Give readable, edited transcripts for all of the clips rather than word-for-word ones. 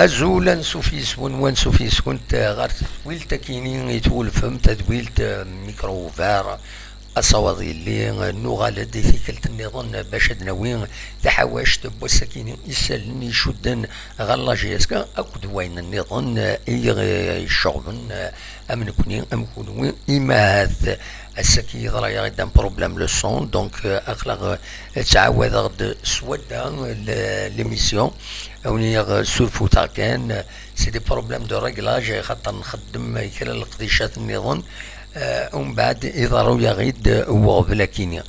أزولا سوفيسون وان سوفيسون غار تدويلت كيني يتولفهم تدويلت ميكروفار أصواتي اللي نغال دي ثيكلت النظام باش دناوين تحواش تبوس كيني يسالني شدن غالا جيسكا أكد وين النظام الشغل أمن كوني أم كوني إما هذا السكي ضرا غدا بروبليم لو سون دونك اخلاق تعاود غد سودا ليميسيون اوني سولفو تاع كان سي دي بروبليم دو ريغلاج خاطر نخدم كرا القديشات النظام ومن بعد يضروا يا غيد هو بلاكينيا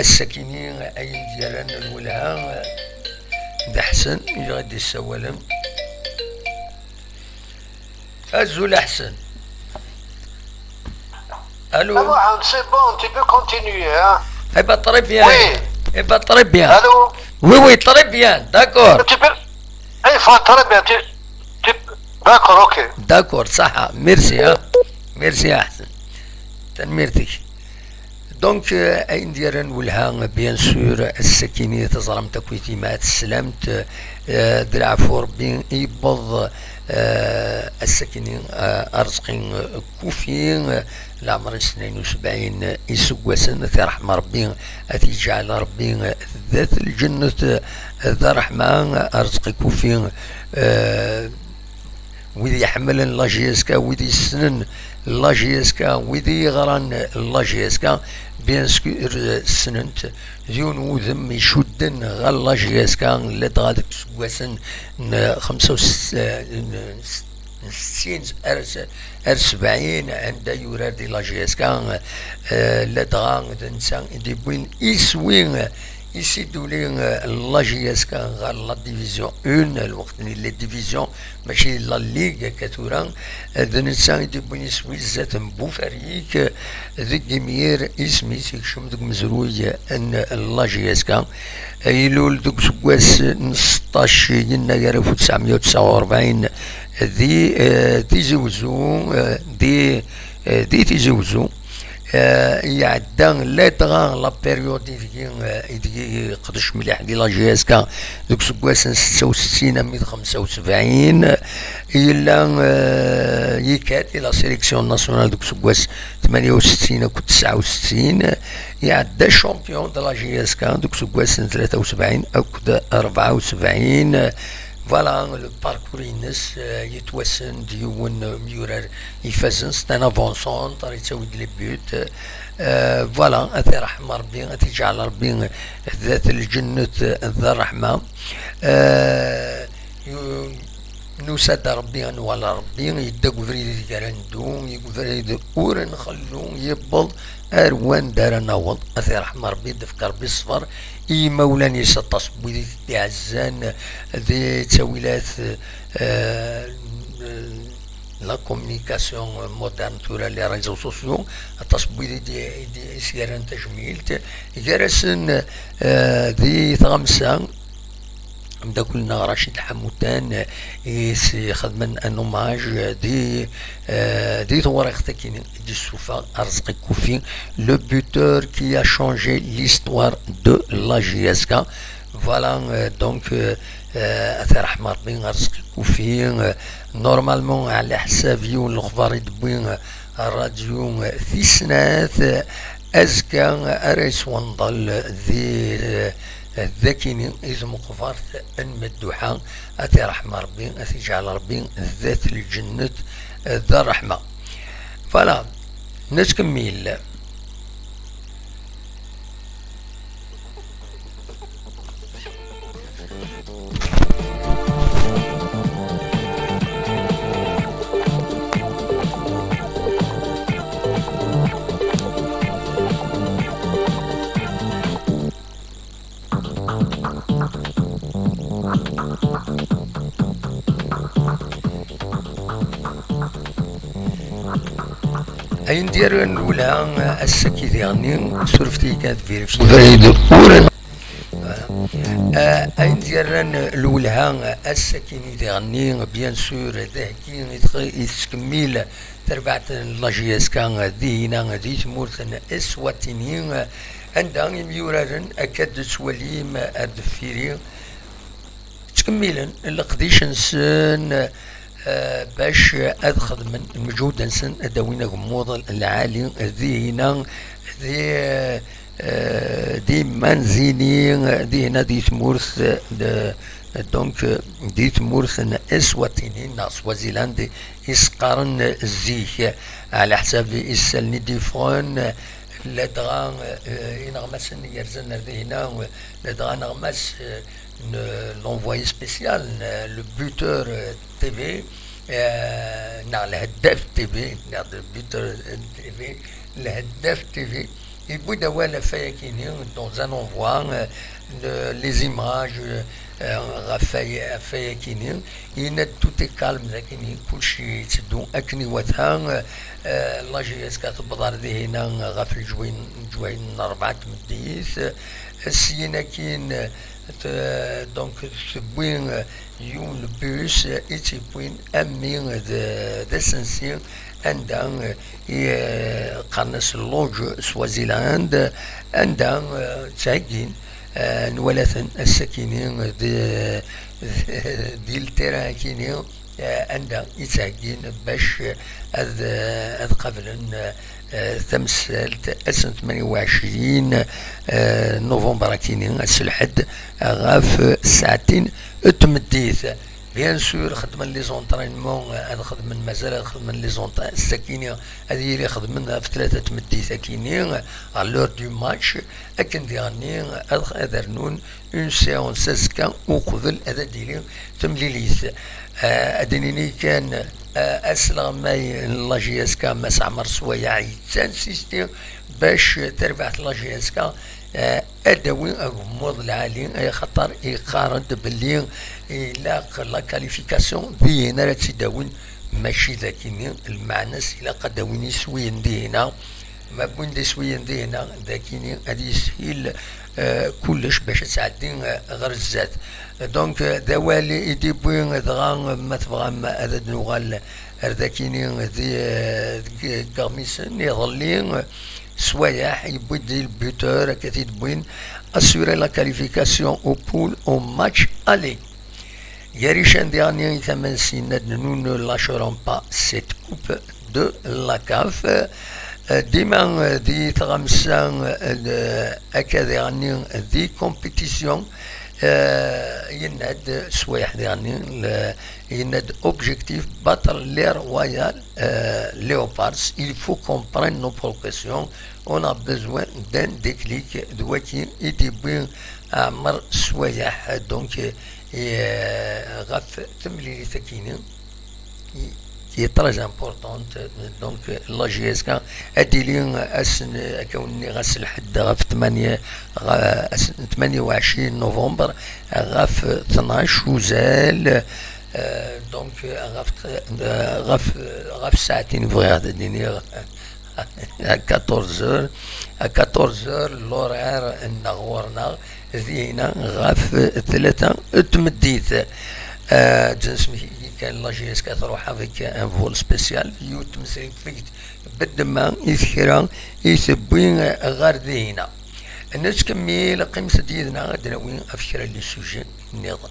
السكيني اي ديالنا الاولى ده حسن يغدي السوالم ازول احسن. Allô? C'est bon, tu peux continuer, hein? Eh ben, très bien. Oui. Eh ben, très bien. Allô? Oui, oui, très bien. D'accord. Tu peux... très bien. D'accord, ok. D'accord, ça. Merci, hein. Merci, Ahsan. تنميرتك. دونك أين ديران ولها بيان سور السكينية تظلم تكويتي ما تسلمت درع فور بين يبض السكيني أرزقين كوفين العمر 72 يسوسن في رحمة ربي أتي جعل ربي ذات الجنة ذا رحمة أرزقي كوفين ويدي يحمل لاجيسكا ويدي يسنن لاجيسكا ويدي يغران لاجيسكا بيان سكور سننت ديون وذم يشدن غال لاجيسكا لدغادك سواسن 65 70 عند يورار دي لاجيسكا لدغا دنسان دي بوين يسوين يسيدوا لي لاجيسكا غير لا ديفيزيون 1 الوقت اللي ديفيزيون ماشي لا ليغ كاتوران دنسان دي بوين يسوي زات بوفاريك ذي جمير اسمي سيكشم دوك مزروي ان لاجيسكا يلول دوك سكواس 16 يناير 1949 دي تيزوزو دي تيزوزو يعدان لا تغان لا بيريود يدي قدش مليح دي لا جي اس كا دوك سكواس 66 175 إلا يكاتي لا سيليكسيون ناسيونال دوك سكواس 68 و 69 يعدى شامبيون دو لا جي اس كا دوك سكواس 73 أو 74 فوالا لو باركور ينس يتوسن ديون ميورار يفازن سي ان افونسون طري تسوي لي بيوت فوالا أتي رحمة ربي أتي جعل ربي ذات الجنة ذا الرحمة نوساد ربي ولا ربي يدق فريد كارندو يقفريد اور نخلو يبض اروان دار نوض اثي رحمة ربي دفكر بالصفر اي مولاني سطاس بويدي تعزان ذي تسويلات لا كومونيكاسيون مودرن تورا لي ريزو سوسيو التصبيدي دي سيران تجميلت جرسن ذي ثغمسان مداكلنا رشيد حموتان خدمن ان اوماج دي ثورختك دي السوفا ارزقي كوفي لو بوتور كي ا شانجي ليستوار دو لا جي اس كا فوالا دونك اثر احمر بين ارزقي كوفي نورمالمون على حسابي والاخبار يدبوين الراديو في سنات ازكى اريس ونضل ذي ذاكيني إذا مقفرت المدوحة أتي رحمة ربي أتي جعل ربي ذات الجنة ذا الرحمة فلا نتكمل أين دير الأولى السكي ديالني سورفتي كانت فيريفي فريد أورن أين دير الأولى السكيني ديالني بيان سور ذاكي يتكمل تربعت لاجياس كان دينا دي تمورتن اسواتيني عندها يورارن أكاد توليم الدفيري تكملا القديش نسن باش ادخل من المجهود نسن ادوينا غموض العالي ذينا ذي دي منزيني دي هنا دي ثمورث دونك دي ثمورث اسواتيني سوازيلاند يسقارن الزيك على حساب يسالني ديفون لدغا ينغمس يرزن هنا لدغا نغمس l'envoyé spécial, le buteur TV, le Hedef TV, le buteur TV, le Hedef TV, il peut d'avoir la fait dans un envoi les images fait il est tout est calme لكن كل شيء تدو أكني وثان الله جيسكات بضاردي هنا غاف الجوين 4 مديث السينا كين donc تبوين يوم البوس يتبوين أمين دسنسين عندها قرنس اللوج سوازيلاند عندها تاقين نولثن السكينين دي التراكينين عندها يتاقين باش أذ قبل تمثلت 28 نوفمبر كينين السلحد غاف ساعتين تمديث بيان سور خدم لي زونطرينمون هذا خدم مازال خدم لي زونطرين السكينه هذه اللي خدمنا في 3 تمديث كينين على لور دو ماتش اكن ديرني هذا نون اون سيونس 16 كان وقبل هذا ديري تمليليث ادنيني كان اسلغ ماي لاجياسكا مس عمر سوايع يتسانسيستي باش تربح لاجياسكا ادوي غموض العالي اي خطر يقارن باللي لاق لا كاليفيكاسيون دينا لا تداون ماشي ذاكيني المعنس الى قد داويني سوين دينا ما بين دي سوين دينا ذاكيني غادي يسهل كلش باش تعدي غير الزاد دونك دوالي يدي بوين دغا ما تبغى هذا نوغال ذاكيني دي كارميسن يظلين سوايح يبدي البوتور كتيد بوين assurer la qualification au pool au match aller. Yerichen dernier ثمان سنين nous ne lâcherons pas cette coupe de la CAF. ديما دي تغمسان أكاديرني دي كومبيتيسيون يناد سوايح ديرني يناد objectif battre les royal léopards. Il faut comprendre nos progressions. On a besoin d'un déclic دواتي يدي بين عمر سوايح دونك غاف تملي تكيني qui est très importante donc la GSK اديلين اسن كوني غسل حد غاف 28 نوفمبر غاف 12 وزال دونك غاف ساعتين فغير ديني à 14h l'horaire النغورنا ذينا غاف 3 تمديث جنس كان لا جي اس تروح افيك ان فول سبيسيال يتمسك فيك بالدما يذكرا يثبين غير ذينا نتكمل قيمة ديالنا غادي وين افكر لي سوجي النظام.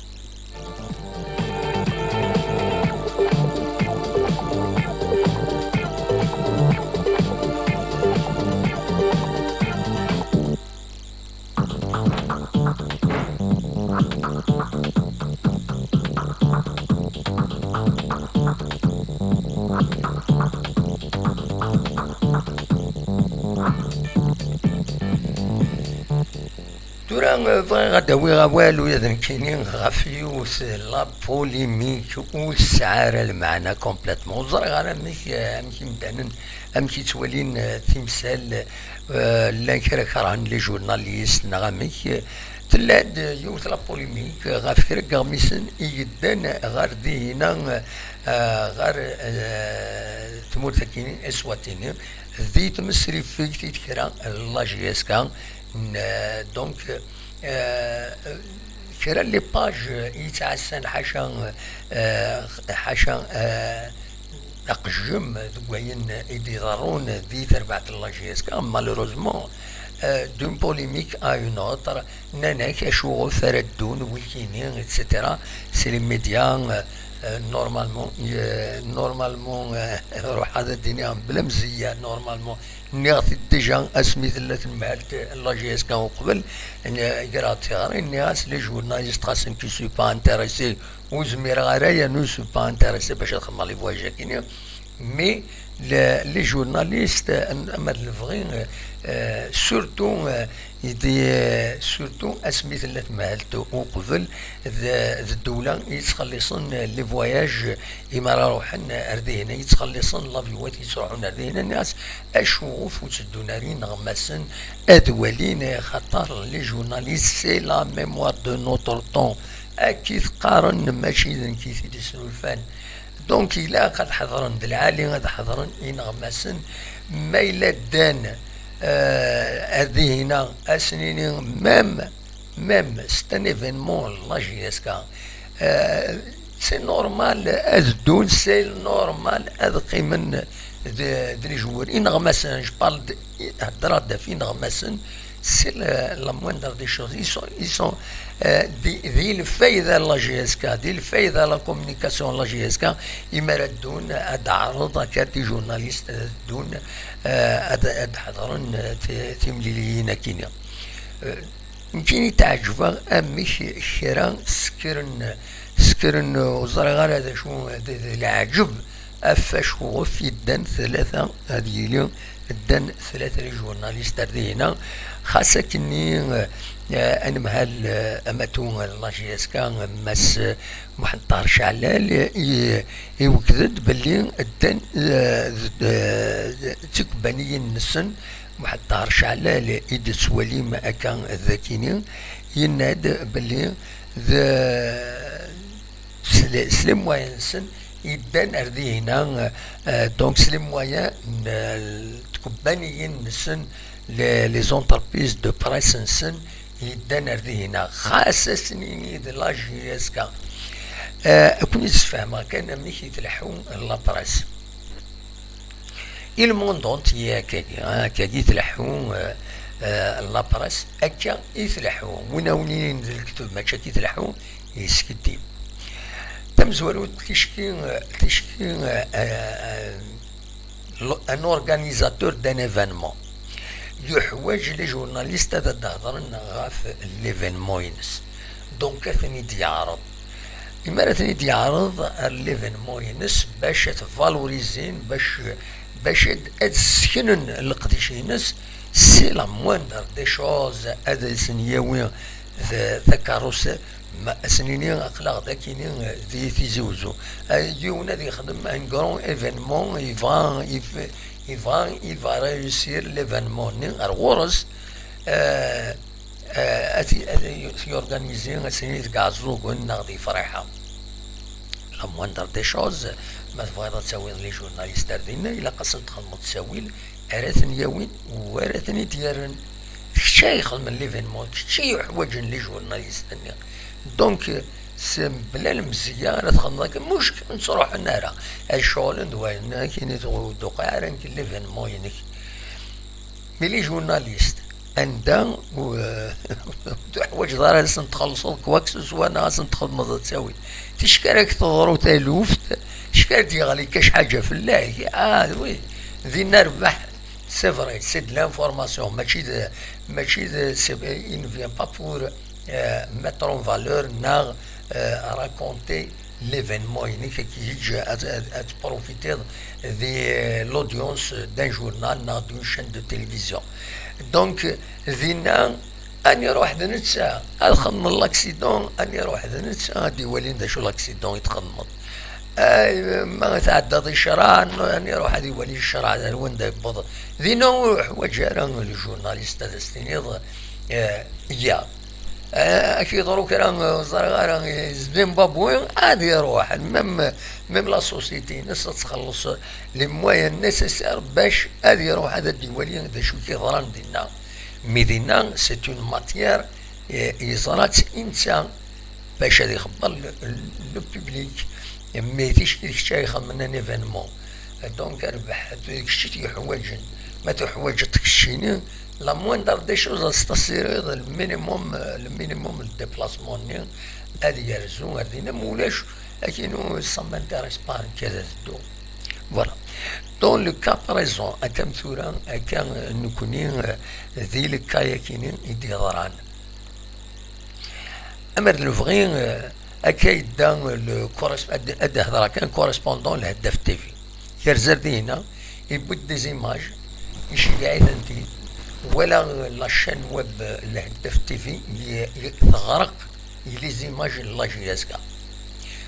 دوران غادا ويغا والو يذن كاينين غافيوس لا بوليميك والسعارة المعنى كومبليتمون زرا غانا ماشي مبانن امشي توالين تمثال لا كرهان لي جورناليست نغاميك تلاد يوث لا بوليميك غاف كرغاميسن يدان غار دينا غار تمورتكين اسواتين ذي تمسري فيك تكرا لا جي اس كان دونك كرا لي باج يتعسن حاشا أقجم دوين إدي ضرون دي تربعة الله جيسكا مالوروزمون دون بوليميك à une autre ناناك أشوغو فردون ويكينين إتسيتيرا سي لي ميديا نورمالمون روح هذا الدنيا بلا مزية نورمالمون نيغتي ديجا اسميت اللات المعلت الله جيسكا وقبل قرات غير نيغاس لي جورناليست خاصن كي سو با انتريسي وزمير غارايا نو سو با انتريسي باش تخمم لي فواجا كينيا مي لي جورناليست اما الفغين سورتو سورتو اسميت اللات مالت وقبل الدولة يتخلصن لي فواياج إما روحن أردينا يتخلصن لافيوات يتروحون أردينا الناس أشوف وتسدونا رين غمسن أدوالين خطر لي جورناليست سي لا ميموار دو نوتر طون أكيد قارن ماشي كي تسنو الفن دونك إلا قد حضرن بالعالي قد حضرن إن غمسن ما إلا دان هذه هنا أسنين ميم c'est un événement là جيسكا سي نورمال أذدون سي نورمال أذقي من دي جوار إن غمسن جبال هدرات في نغمسن سي لا موندر دي شوز يسون دي الفايدة لا جيسكا دي الفايدة لا كومونيكاسيون لا جيسكا إما ردون أد عرض كاتي جورناليست أدون أد حضرن تمليليين كينيا يمكن تعجبه أمش شرا سكرن وزرع غير هذا شو العجب أفاش هو في الدن ثلاثة هذه اليوم الدن ثلاثة جورناليست هنا خاصة كني أنا مهال أماتون الله جيسكا مس محضر شعلال يوكدد باللي الدن تكباني النسن محضر شعلال إيد سوالي ما كان ذاكيني يناد باللي سلم وينسن يدان أردي هنا دونك سلم ويا تكباني النسن لي زونتربريز دو برايس نسن يدان أردي هنا خاصة سنين لا جيسكا كون يتفهم كان مليك يتلحون لا برايس الموند اونتيي كي يتلحون لا برايس هكا يتلحون وناونين الكتب ماشي كيتلحون يسكتي تمزولو تشكي ان اورغانيزاتور دان ايفينمون يحوج لي جورناليست هذا تهضرن غاف ليفينمون ينس دونك ثاني يعرض إما ثاني يعرض ليفينمون ينس باش تفالوريزين باش تسكنن القديش ينس سي لا موندر دي شوز هذا سنياوي ذكروس سنيني اخلاق ذاكيني في زوزو يونا دي يخدم ان كرون ايفينمون il va réussir l'événement الغرس يورغانيزي سنين كازو قلنا غادي فرحة لا موندر دي شوز ما تبغي تساوي لي جورناليست ديالنا الا قصد تخدموا تساوي ارثني يوين ورثني ديالن شي يخدم ليفينمون شي يحوج لي جورناليست دونك بلا المزيان تخدم مش نصروح النار الشغل ندوينا كاين دوقع كي ليفينمون ينك ملي جورناليست عندها حوايج دار خاصن تخلصوا كواكسوس وانا خاصن تخدم تساوي تشكرك تغرو تالوفت شكرت يغلي كاش حاجه في الله وي ذي نربح سي فري سي دو لانفورماسيون ماشي سي ان فيان با بور mettre en valeur نا raconter l'événement unique qui يجي à profiter de l'audience d'un journal ou d'une chaîne de télévision. Donc ذينا أني روح دنتسا الخدم الأكسيدون أني روح دنتسا دي ولين دا شو الأكسيدون يتخدمط ما تعدد الشرع أني روح دي ولي الشرع دا وين دا يبض ذينا وجاران الجورناليست دا استنيض يا أكيد روك راه صار زيمبابوي عادي يروح ميم لا سوسيتي ناس تخلص لي موان نيسيسير باش عادي يروح هذا الدولي هذا شو كيضران دينا مي دينا سي اون ماتيير يصرات انسان باش هذا يخبر لو بوبليك مي تيش كيش يخدم من ايفينمون دونك ربح الشيء يحوج ما تحوج تكشيني لا موندر دي شوز ستصير المينيموم الديبلاسمون هذه يرزو هذه مولاش لكن سما انتريس بان كذا تدو فوالا دون لو كا بريزون اكام ثورا اكا نكوني ذي الكايا كينين يدي ضران امر الفغين اكا يدا ادى هضره كان كوريسبوندون لهداف تيفي يرزر دينا يبود دي زيماج يشجع انتي ولا لاشين ويب لهداف تيفي يغرق لي زيماج لاجياسكا.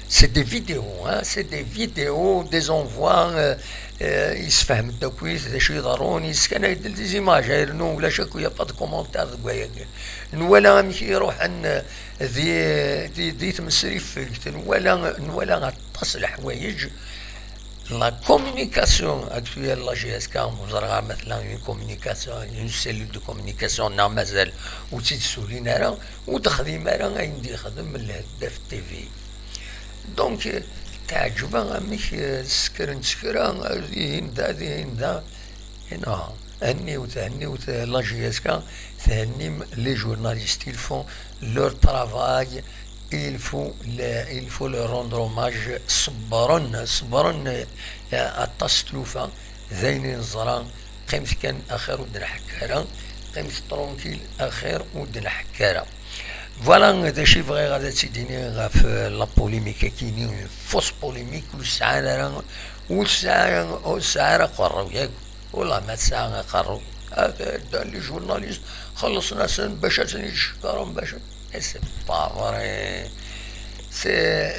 C'est des vidéos, hein, c'est des vidéos, des envois, يسفهم الدكويس ذا شي ضروني يسكن يدل دي زيماج نو ولا شكو يبقى كومونتير دكويا نولا مشي يروح عن ذي تمسري فيلت نولا تصل حوايج لا كومونيكاسيون اكتويال لا جي اس كا مزرعه مثلا اون كومونيكاسيون اون سيلول دو كومونيكاسيون نا مازال وتيتسولينا راه وتخدم راه غادي يخدم الهداف تي في دونك تعجبها مش سكر نسكرا هنا هني وتهني لا جي اس كا تهني لي جورناليست ils font leur travail il faut leur rendre hommage صبرن عطاس تلوفا زين الزران قيمت كان اخر ودن حكارا قيمت ترونكيل اخر ودن حكارا فوالا هذا شي بغي غادا تيديني غا في لا بوليميك كاينين فوس بوليميك والساعه راه قراو ياك والله ما الساعه قراو هذا لي جورناليست خلصنا سن باش يشكرهم باش سي با فري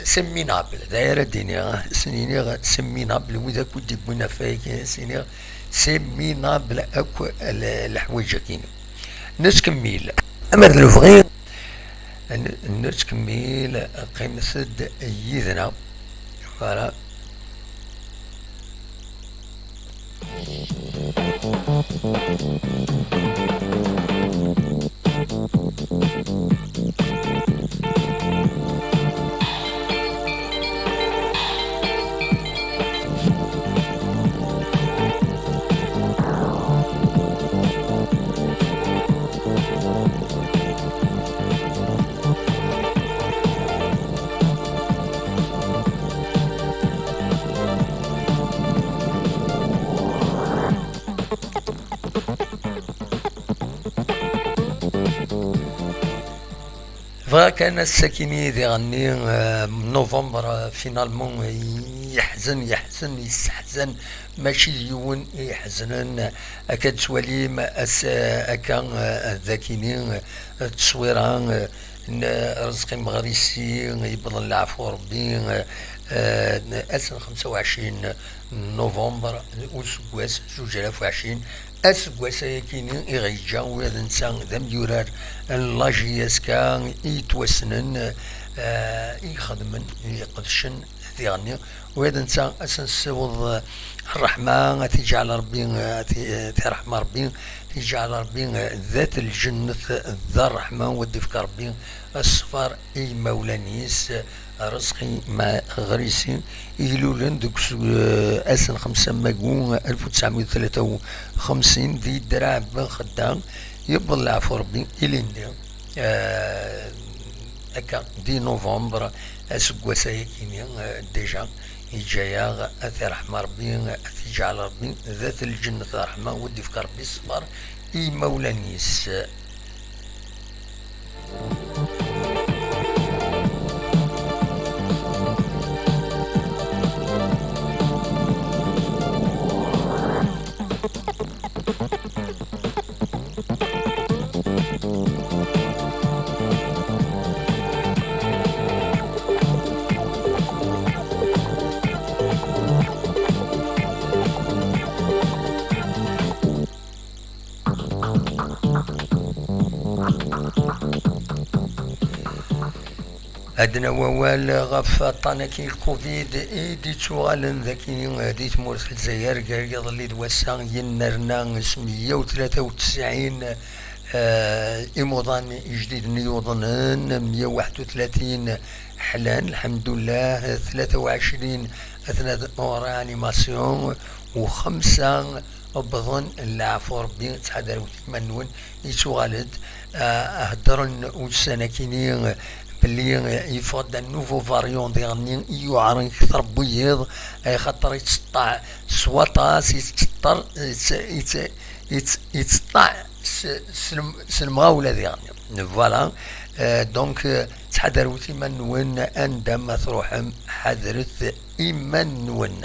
سي مينابل دايره الدنيا سنيني سي مينابل وذاك ودي بنا فيك سنيني سي مينابل اكو الحوايج كاينين نسكمل امر الفغي نتكمل قيمة يدنا فوالا فكان الساكني ذي غني نوفمبر فينالمون يحزن يستحزن ماشي يون يحزنن اكاد سواليم اكان ذاكينين تصويران رزقي مغريسي يبضل العفو ربي 25 نوفمبر وسكواس 2020 اسكواسا كاينين يغيجا وهذا الانسان ذا مديورار لاجياسكا يتوسنن يخدمن يقدشن يغني وهذا الانسان اسنسوض الرحمة تجعل ربي ترحم ربي تجعل ربي ذات الجنة ذا الرحمة ودفك ربي الصفار اي مولانيس رزقي مع غريسي يلولن دوك اسن 5 ماكو 1953 في الدراع بن خدام يبضل العفو ربي إلينا هكا دي نوفمبر اسكواسا كينيا ديجا يجايا اثي رحمة ربي تجعل ربي ذات الجنة رحمة ودي فك ربي الصبر اي مولانيس أدنى ووال غف طانكي الكوفيد إيدي تغالن ذاكي ديت مورث الجزائر قال اللي دوسا ينرنا 193 إيموضان جديد نيوضنن 131 حلان الحمد لله 23 أثناء أورا أنيماسيون وخمسة بظن العفو ربي تحضروا منون يتوالد هدرن والسنة كيني باللي يفضل النوفو فاريون ديالني يعرن كثر بيض خاطر يتسطع سواطاس يتسطع سلمغاولة ديالني فوالا دونك تحضروا منون عندما تروح حضرت إيمانون.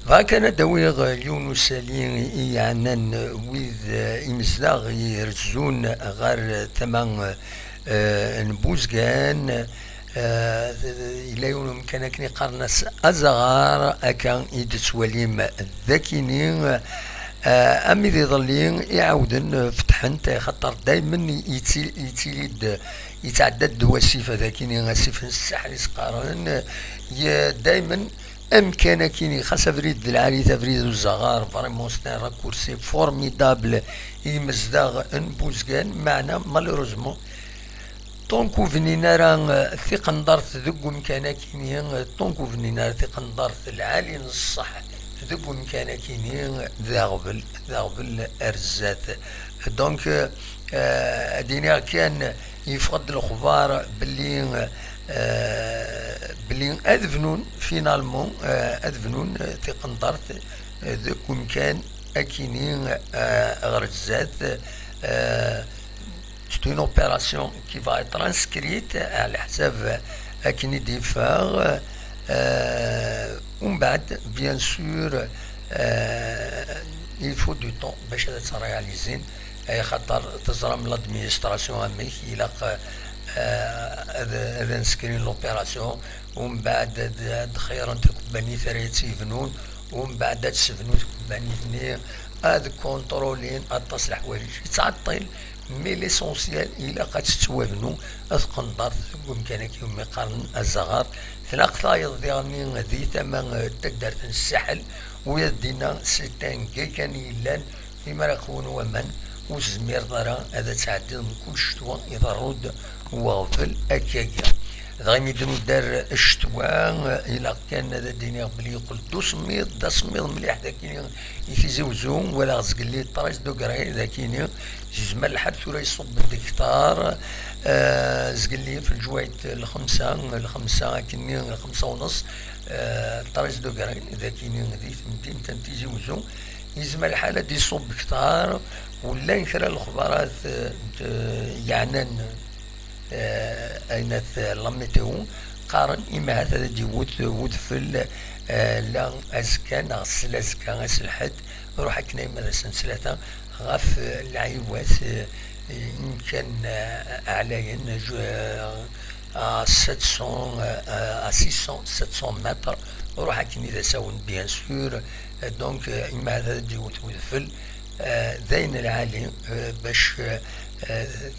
فكان دويغ يونس لي يعنن ويذ إمزلاغ يرزون غير ثمان نبوزغان إلى يوم كان كني قرنس أزغار أكان يدسوليم ذاكينين أمي ذي ظلين يعودن فتحن خطر دايما يتعدد وسيفة ذاكينين غسيف السحر قارن دايما أمكان كيني خاص فريد العالي تفريد الزغار فريمون سنا راكورسي فورميدابل يمزداغ نبوزكان معنا مالوروزمون طونكو فنينا راه ثقة نضرت ذو مكان كيني طونكو فنينا ثقة نضرت العالي الصح ذو مكان كيني ذاغبل أرزات دونك دينيا كان يفقد الخبار باللي بلي أذفنون فينالمون أذفنون تقنطرت ذكم كان أكينين غرزات c'est une opération qui va être inscrite على حساب أكيني ديفاغ ومن بعد bien sûr il faut du temps باش ترياليزين خاطر تزرم لادمينستراسيون أميك يلاق هذا نسكرين لوبيراسيون ومن بعد خيرا تكباني ثريت يفنون ومن بعد تسفنو تكباني فني هذا كونترولين اتصل حوايج يتعطل مي ليسونسيال الى قد تتوابنو اثقنطر بامكانك يوم يقارن الزغار ثلاق ثايض ديالني ذي تمام تقدر تنسحل ويدينا ستان كان يلان فيما يكون ومن وزمير ضرا هذا تعدل من كل شتوى يضرود وغفل أكاكا غيمي دنو دار الشتوى إلا كان هذا الدنيا بلي يقول دا سميض مليح ذاكيني يفيزي وزوم ولا غزق اللي طراج دوكراي ذاكيني جزمال الحد ثورا يصب بالدكتار زقلي في الجوايت الخمسة كني 5.5 طراج دوكراي ذاكيني ذي 200 تنتيجي وزوم يزمال الحالة دي صب كتار ولا ينكر الخبرات يعنن أين لاميتيو قارن إما هذا دي ودفل لا أزكان غسل أزكان غسل حد روح كنا ماذا سلسلة غف العيوات يمكن أعلاين 700 600 متر روح كنا إذا ساون بيان سور دونك إما هذا دي ودفل ذين العالي باش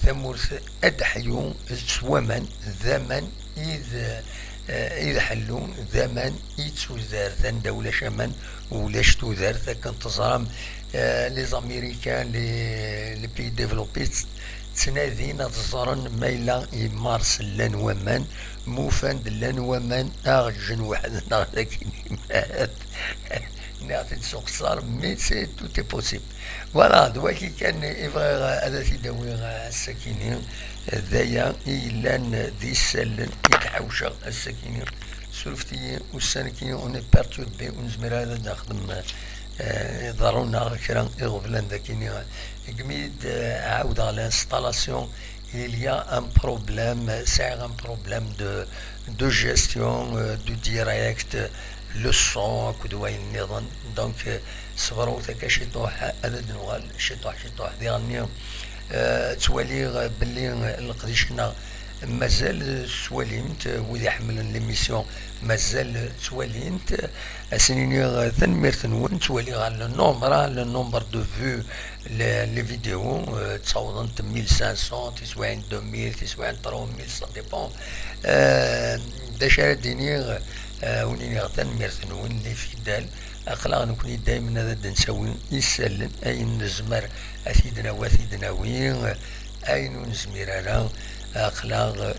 ثمورث أدحيو سومن ذمن إذ حلون ذمن إتسوزار ذن دولة شمن ولاش توزار كنت تزرم لي زاميريكان لي بي ديفلوبي تنادين تزرن ميلا يمارس لان ومن موفان دلان ومن أغجن واحد نار لكن نعطي تسوق صار مي سي تو تي بوسيبل فوالا دواكي كان يبغى هذا تيداوي السكينين ذايا إيلان دي سلن يتحوشا السكينين سولفتي والسنكين اون بيرتوربي ونزمر هذا نخدم ضرونا كرا إغفلان ذاكيني قميد عاود على l'installation il y a un problème c'est un problème de gestion du direct le son كدوين النظام دونك صبروا ذاك شي طوح هذا نوال شي طوح ديالني توالي باللي القديشنا مازال سواليمت وإذا حملن ليميسيون مازال سواليمت اسنيني تنميرت نون توالي على النومبر دو فيو لي فيديو تصاوضن 1500 تسواين 2000 تسواين 3000 سا ديبون داش ديني ونيني تنميرت نون لي فيدال أخلاق نكوني دايما هذا نسوي يسلم أين نزمر أثيدنا وثيدنا وين أين نزمر أنا أخلاق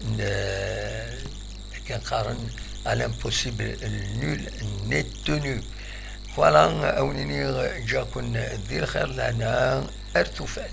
كان قارن à l'impossible nul n'est tenu فوالا أونيني جاكن دير خير لنا ارتفات